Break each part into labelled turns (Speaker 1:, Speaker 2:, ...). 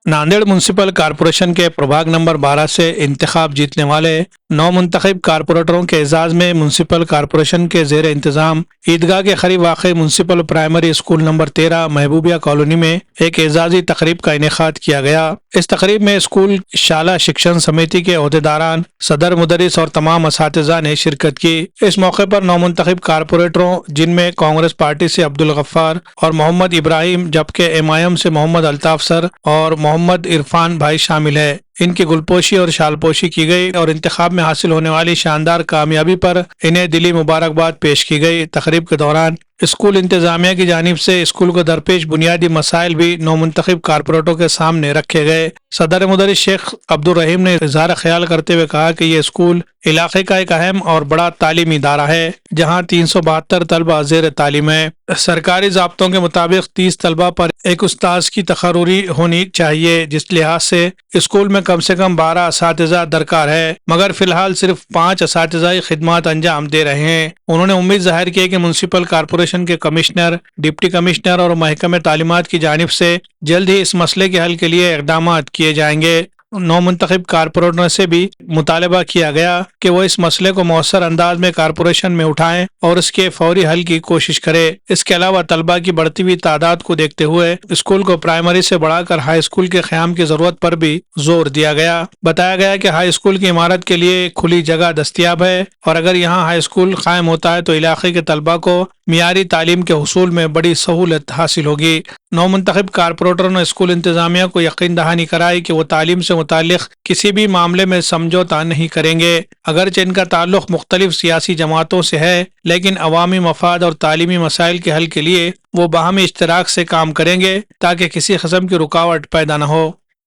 Speaker 1: Nanded municipal corporation के प्रभाग number 12 से इंतखाब जीतने वाले 9 मुंतखब कारपोरेटरों के एजाज में म्यूनसिपल कॉरपोरेशन के जेर इंतजाम ईदगाह के करीब वाक़ municipal primary school number 13 Mehboobia colony में एक एजाजी तकरीब का इनेकाद किया गया। इस तकरीब में स्कूल शाला शिक्षण समिति के अहदेदारान, सदर, मुदरिस और तमाम असातिज़ा ने शिरकत की। इस मौके पर 9 मुंतखब कारपोरेटरों, जिनमें कांग्रेस पार्टी से अब्दुल गफ्फार और मोहम्मद इब्राहिम, जबकि एमआईएम से मोहम्मद अल्ताफ सर और मोहम्मद इरफान भाई शामिल है, इनकी गुलपोशी और शालपोशी की गई और इंतखाब में हासिल होने वाली शानदार कामयाबी पर इन्हें दिली मुबारकबाद पेश की गई। तकरीब के दौरान स्कूल इंतजामिया की जानिब से स्कूल को दरपेश बुनियादी मसाइल भी 9 मुंतखब कारपोरेटरों के सामने रखे गए। सदर मुदरिस शेख अब्दुल रहीम ने इजहार ख्याल करते हुए कहा कि ये स्कूल इलाके का एक अहम और बड़ा तालीमी इदारा है, जहाँ 372 तलबा जेर तालीम है। सरकारी ज़ाब्तों के मुताबिक 30 तलबा पर एक उस्ताद की तकर्रुरी होनी चाहिए, जिस लिहाज से स्कूल में कम से कम 12 असातिज़ा दरकार है, मगर फिलहाल सिर्फ 5 असातिज़ाई खिदमात अंजाम दे रहे हैं। उन्होंने उम्मीद जाहिर की कि म्यूनसिपल कॉरपोरेशन के कमिश्नर, डिप्टी कमिश्नर और महकमे तालीमात की जानिब से जल्द ही इस मसले के हल के लिए इक़दाम किए जाएंगे। 9 मुंतखब कारपोरेटरों से भी मुतालबा किया गया कि वो इस मसले को मौसर अंदाज में कारपोरेशन में उठाएं और इसके फौरी हल की कोशिश करें। इसके अलावा तलबा की बढ़ती हुई तादाद को देखते हुए स्कूल को प्राइमरी से बढ़ाकर हाई स्कूल के क़याम की जरूरत पर भी जोर दिया गया। बताया गया कि हाई स्कूल की इमारत के लिए खुली जगह दस्तियाब है और अगर यहाँ हाई स्कूल कायम होता है तो इलाके के तलबा को मियारी तालीम के हुसूल में बड़ी सहूलत हासिल होगी। 9 मुंतखब कारपोरेटरों ने स्कूल इंतजामिया को यकीन दहानी कराई कि वो तालीम से मुतालिक किसी भी मामले में समझौता नहीं करेंगे। अगरचे इनका ताल्लुक मुख्तलिफ सियासी जमातों से है, लेकिन अवामी मफाद और तालीमी मसाइल के हल के लिए वो बाहमी इश्तराक से काम करेंगे ताकि किसी किस्म की रुकावट पैदा न हो।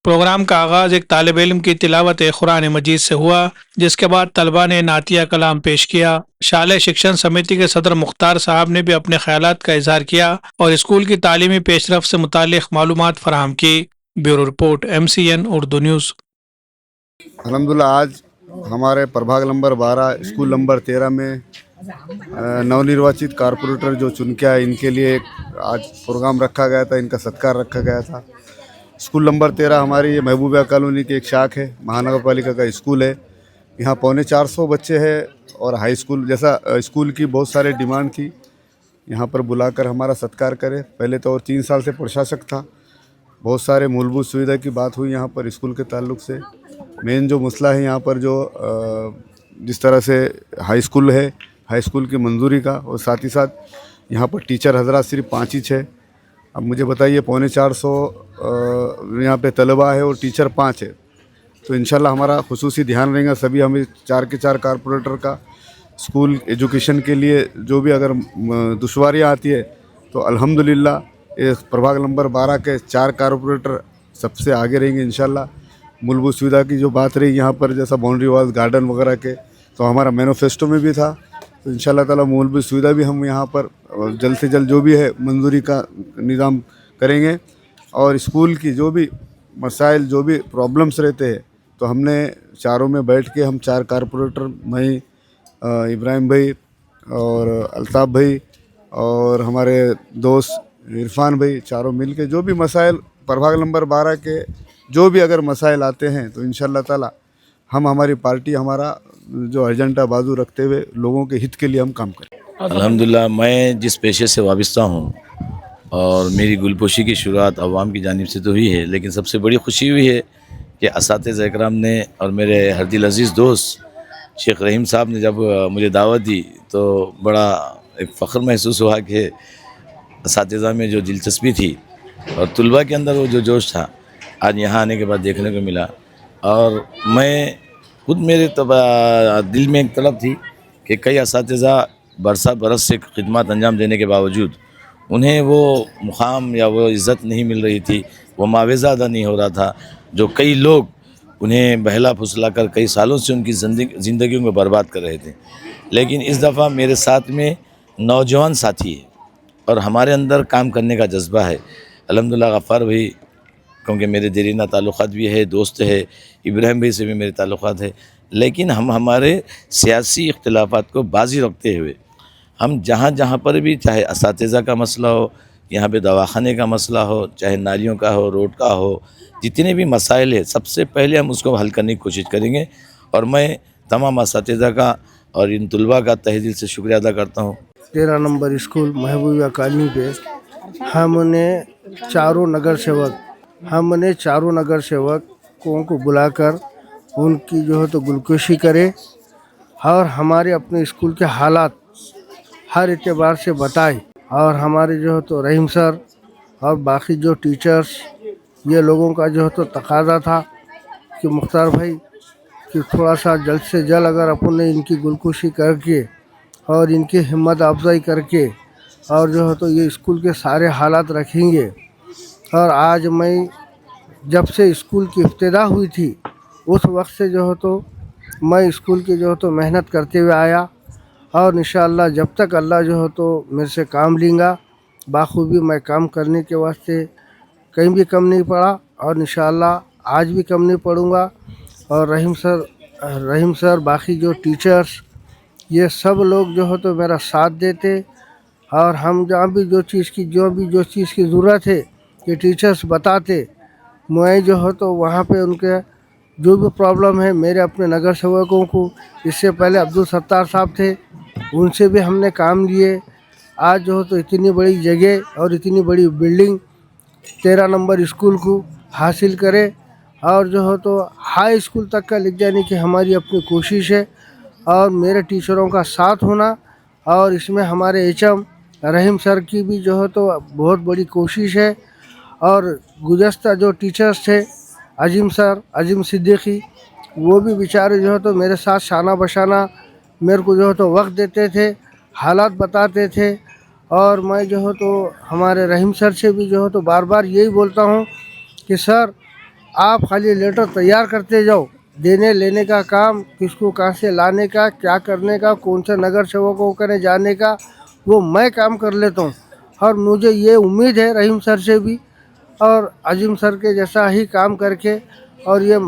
Speaker 1: प्रोग्राम का आगाज एक तालिब इल्म की तिलावत कुरान मजीद से हुआ, जिसके बाद तलबा ने नातिया कलाम पेश किया। शाला शिक्षण समिति के सदर मुख्तार साहब ने भी अपने ख्यालात का इजहार किया और स्कूल की तालीमी पेशरफ से मुतालिक मालूमात फराहम की। Bureau report, MCN Urdu news.
Speaker 2: अल्हम्दुलिल्लाह आज हमारे प्रभाग नंबर 12 स्कूल नंबर 13 में नवनिर्वाचित कारपोरेटर जो चुन के आए, इनके लिए एक आज प्रोग्राम रखा गया था, इनका सत्कार रखा गया था। स्कूल नंबर 13 हमारी ये महबूबिया कॉलोनी की एक शाख है, महानगर पालिका का स्कूल है। यहाँ 450 बच्चे हैं और हाई स्कूल जैसा स्कूल की बहुत सारे डिमांड थी, यहाँ पर बुलाकर हमारा सत्कार करे। पहले तो और 3 साल से प्रशासक था, बहुत सारे मूलभूत सुविधा की बात हुई यहाँ पर स्कूल के ताल्लुक से। मेन जो मसला है यहाँ पर जो जिस तरह से हाई स्कूल है, हाई स्कूल की मंजूरी का, और साथ ही साथ यहाँ पर टीचर हजरात सिर्फ 5 ही 6। अब मुझे बताइए 450 यहाँ पे तलबा है और टीचर 5 है, तो इंशाल्लाह हमारा खुसूसी ध्यान रहेगा सभी हमें 4 के 4 कारपोरेटर का। स्कूल एजुकेशन के लिए जो भी अगर दुश्वारियाँ आती है तो अल्हम्दुलिल्लाह इस प्रभाग नंबर 12 के 4 कारपोरेटर सबसे आगे रहेंगे इंशाल्लाह। मूलभूत सुविधा की जो बात रही यहाँ पर, जैसा बाउंड्री वॉल, गार्डन वगैरह के, तो हमारा मैनिफेस्टो में भी था, तो इंशाल्लाह ताला मूलभूत सुविधा भी हम यहाँ पर जल्द से जल्द जो भी है मंजूरी का निज़ाम करेंगे। और स्कूल की जो भी मसाइल, जो भी प्रॉब्लम्स रहते हैं, तो हमने चारों में बैठ के हम 4 कारपोरेटर, मैं, इब्राहिम भाई और अल्ताफ़ भाई और हमारे दोस्त इरफान भाई, चारों मिल के जो भी मसाइल प्रभाग नंबर 12 के जो भी अगर मसाइल आते हैं तो इंशाल्लाह ताला हम, हमारी पार्टी, हमारा जो एजेंडा बाजू रखते हुए लोगों के हित के लिए हम काम करें।
Speaker 3: अल्हम्दुलिल्लाह मैं जिस पेशे से वाबस्ता हूँ और मेरी गुलपोशी की शुरुआत अवाम की जानिब से तो हुई है, लेकिन सबसे बड़ी खुशी हुई है कि असातिज़ा इकराम ने और मेरे हरदिल अज़ीज़ दोस्त शेख रहीम साहब ने जब मुझे दावत दी तो बड़ा एक फ़ख्र महसूस हुआ कि असातिज़ा में जो दिलचस्पी थी और तलबा के अंदर वो जो जोश था, आज यहाँ आने के बाद देखने को मिला। और मैं खुद मेरे दिल में एक तलब थी कि कई असातिज़ा बरस से खिदमत अंजाम देने के बावजूद उन्हें वो मुकाम या वो इज़्ज़त नहीं मिल रही थी, वो मुआवज़ा अदा नहीं हो रहा था, जो कई लोग उन्हें बहला फुसला कर कई सालों से उनकी ज़िंदगियों को बर्बाद कर रहे थे। लेकिन इस दफ़ा मेरे साथ में नौजवान साथी है और हमारे अंदर काम करने का जज्बा है। अल्हम्दुलिल्लाह गफ़ार भाई, क्योंकि मेरे देरीना ताल्लुक़ात भी है, दोस्त है, इब्राहिम भाई से भी मेरे ताल्लुक़ात है, लेकिन हम हमारे सियासी इख्तिलाफ़ात को बाज़ी रखते हुए हम जहाँ जहाँ पर भी, चाहे असातिज़ा का मसला हो, यहाँ पे दवाखाने का मसला हो, चाहे नालियों का हो, रोड का हो, जितने भी मसाइल है सबसे पहले हम उसको हल करने की कोशिश करेंगे। और मैं तमाम असातिज़ा का और इन तलबा का तहे दिल से शुक्रिया अदा करता हूँ।
Speaker 4: 13 नंबर स्कूल महबूबिया कॉलोनी पे हमने चारों नगर सेवकों को बुलाकर उनकी जो है तो गुलकोशी करे और हमारे अपने स्कूल के हालात हर एतबार से बताए। और हमारे जो है तो रहीम सर और बाकी जो टीचर्स, ये लोगों का जो है तो तकाजा था कि मुख्तार भाई कि थोड़ा सा जल्द से जल्द अगर अपन ने इनकी गुलकोशी करके और इनकी हिम्मत अफजाई करके और जो है तो ये स्कूल के सारे हालात रखेंगे। और आज मैं जब से स्कूल की इब्तिदा हुई थी उस वक्त से जो है तो मैं स्कूल की जो है तो मेहनत करते हुए आया और इंशाअल्लाह जब तक अल्लाह जो है तो मेरे से काम लेगा बाखूबी मैं काम करने के वास्ते कहीं भी कम नहीं पड़ा और इंशाअल्लाह आज भी कम नहीं पड़ूँगा। और रहीम सर बाकी जो टीचर्स ये सब लोग जो है तो मेरा साथ देते और हम जहाँ भी जो चीज़ की ज़रूरत है कि टीचर्स बताते, मैं जो है तो वहाँ पे उनके जो भी प्रॉब्लम है मेरे अपने नगर सेवकों को, इससे पहले अब्दुल सत्तार साहब थे, उनसे भी हमने काम लिए। आज जो है तो इतनी बड़ी जगह और इतनी बड़ी बिल्डिंग 13 नंबर स्कूल को हासिल करे और जो है तो हाई स्कूल तक का लिख जाने की हमारी अपनी कोशिश है और मेरे टीचरों का साथ होना और इसमें हमारे एचएम रहीम सर की भी जो है तो बहुत बड़ी कोशिश है। और गुज़श्ता जो टीचर्स थे अजीम सिद्दीकी, वो भी बेचारे जो है तो मेरे साथ शाना बशाना मेरे को जो है तो वक्त देते थे, हालात बताते थे। और मैं जो है तो हमारे रहीम सर से भी जो है तो बार बार यही बोलता हूँ कि सर आप खाली लेटर तैयार करते जाओ, देने लेने का काम, किसको कहाँ से लाने का, क्या करने का, कौन से नगर सेवकों को जाने का, वो मैं काम कर लेता हूँ। और मुझे ये उम्मीद है रहीम सर से भी और अजीम सर के जैसा ही काम करके और ये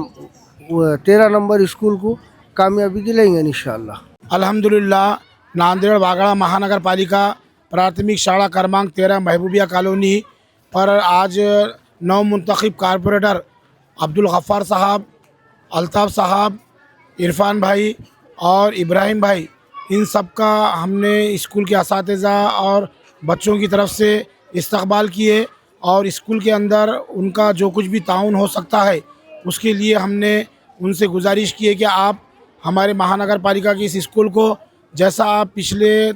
Speaker 4: 13 नंबर स्कूल को कामयाबी दिलाएंगे इंशाअल्लाह।
Speaker 5: अल्हम्दुलिल्लाह, नांदेड़ वागड़ा महानगर पालिका प्राथमिक शाला क्रमांक 13 महबूबिया कॉलोनी पर आज नौ मुंतखब कारपोरेटर अब्दुल गफ़ार साहब, अल्ताफ़ साहब, इरफान भाई और इब्राहिम भाई, इन सब का हमने स्कूल के असातिज़ा और बच्चों की तरफ से इस्तकबाल किए और स्कूल के अंदर उनका जो कुछ भी ताउन हो सकता है उसके लिए हमने उनसे गुजारिश की है कि आप हमारे महानगर पालिका की इस स्कूल को, जैसा आप पिछले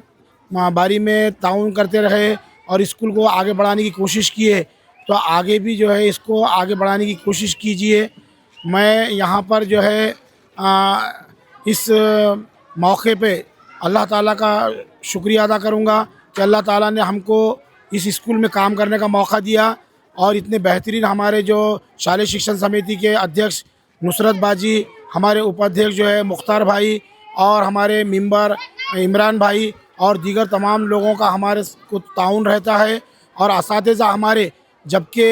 Speaker 5: बारी में ताउन करते रहे और स्कूल को आगे बढ़ाने की कोशिश किए, तो आगे भी जो है इसको आगे बढ़ाने की कोशिश कीजिए। मैं यहाँ पर जो है इस मौके पे अल्लाह ताला का शुक्रिया अदा करूँगा कि अल्लाह ताला ने हमको इस स्कूल में काम करने का मौका दिया और इतने बेहतरीन हमारे जो शालेय शिक्षण समिति के अध्यक्ष नुसरत बाजी, हमारे उपाध्यक्ष जो है मुख्तार भाई और हमारे मेंबर इमरान भाई और दीगर तमाम लोगों का हमारे को ताउन रहता है। और असातिज़ा हमारे, जबकि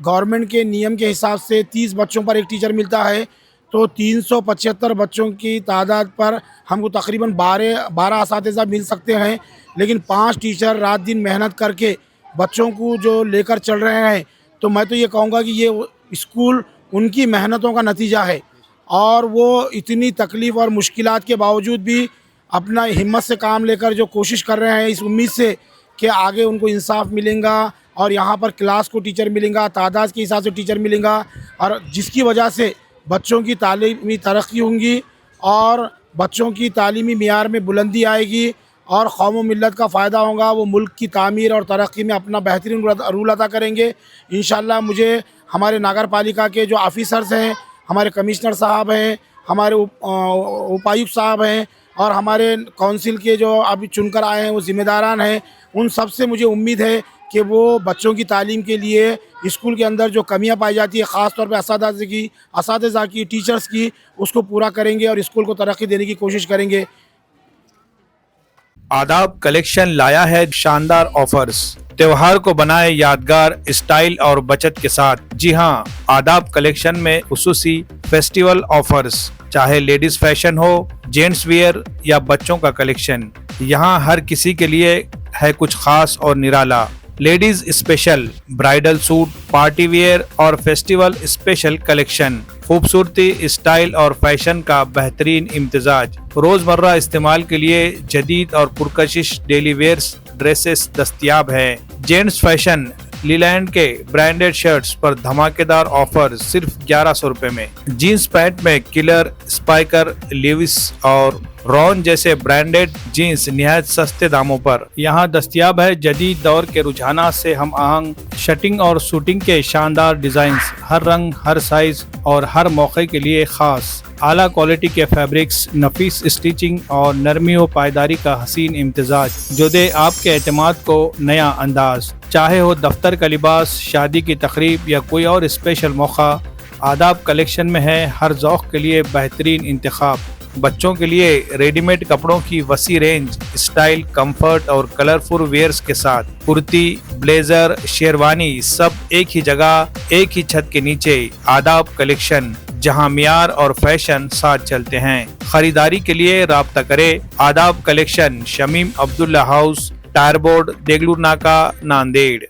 Speaker 5: गवर्नमेंट के नियम के हिसाब से 30 बच्चों पर एक टीचर मिलता है, तो 375 बच्चों की तादाद पर हमको तकरीबन 12 असातिज़ा मिल सकते हैं। लेकिन 5 टीचर रात दिन मेहनत करके बच्चों को जो लेकर चल रहे हैं, तो मैं तो ये कहूँगा कि ये स्कूल उनकी मेहनतों का नतीजा है और वो इतनी तकलीफ़ और मुश्किलात के बावजूद भी अपना हिम्मत से काम लेकर जो कोशिश कर रहे हैं, इस उम्मीद से कि आगे उनको इंसाफ मिलेगा और यहाँ पर क्लास को टीचर मिलेगा, तादाद के हिसाब से टीचर मिलेगा और जिसकी वजह से बच्चों की तालीमी तरक्की होंगी और बच्चों की तालीमी मियार में बुलंदी आएगी और कौम व मिल्लत का फ़ायदा होगा। वो मुल्क की तामीर और तरक्की में अपना बेहतरीन रोल अदा करेंगे इंशाअल्लाह। मुझे हमारे नगर पालिका के जो ऑफिसर्स हैं, हमारे कमिश्नर साहब हैं, हमारे उपायुक्त साहब हैं और हमारे काउंसिल के जो अभी चुनकर आए हैं वो ज़िम्मेदारान हैं, उन सब से मुझे उम्मीद है कि वो बच्चों की तालीम के लिए स्कूल के अंदर जो कमियां पाई जाती है, ख़ास तौर पे असातिज़ा की, टीचर्स की, उसको पूरा करेंगे और स्कूल को तरक्की देने की कोशिश करेंगे।
Speaker 1: आदाब कलेक्शन लाया है शानदार ऑफर्स। त्योहार को बनाए यादगार स्टाइल और बचत के साथ। जी हाँ, आदाब कलेक्शन में खुसूसी फेस्टिवल ऑफर्स, चाहे लेडीज फैशन हो, जेंट्स वियर या बच्चों का कलेक्शन, यहाँ हर किसी के लिए है कुछ खास और निराला। Ladies special, bridal suit, party wear और फेस्टिवल स्पेशल कलेक्शन, खूबसूरती, स्टाइल और फैशन का बेहतरीन इम्तिजाज, रोजमर्रा इस्तेमाल के लिए जदीद और पुरकशिश डेली वेयर्स ड्रेसेस दस्तयाब है। जेंट्स फैशन, लीलैंड के ब्रांडेड शर्ट्स पर धमाकेदार ऑफर सिर्फ 1100 रुपए में। जीन्स पैंट में किलर, स्पाइकर, लेविस और रॉन जैसे ब्रांडेड जीन्स निहायत सस्ते दामों पर यहाँ दस्तयाब है। जदीद दौर के रुझानात से हम आहंग शटिंग और शूटिंग के शानदार डिजाइन्स, हर रंग, हर साइज और हर मौके के लिए खास आला क्वालिटी के फैब्रिक्स, नफीस स्टिचिंग और नरमी व पायदारी का हसीन इम्तिजाज जो दे आपके एतमाद को नया अंदाज। चाहे हो दफ्तर का लिबास, शादी की तकरीब या कोई और स्पेशल मौका, आदाब कलेक्शन में है हर ज़ौक़ के लिए बेहतरीन इंतखाब। बच्चों के लिए रेडीमेड कपड़ों की वसी रेंज, स्टाइल, कंफर्ट और कलरफुल वेयर्स के साथ कुर्ती, ब्लेजर, शेरवानी सब एक ही जगह, एक ही छत के नीचे। आदाब कलेक्शन, जहां मियार और फैशन साथ चलते हैं। खरीदारी के लिए राब्ता करें। Aadab collection, Shamim Abdullah house, tyre board, Deglur Naka, Nanded.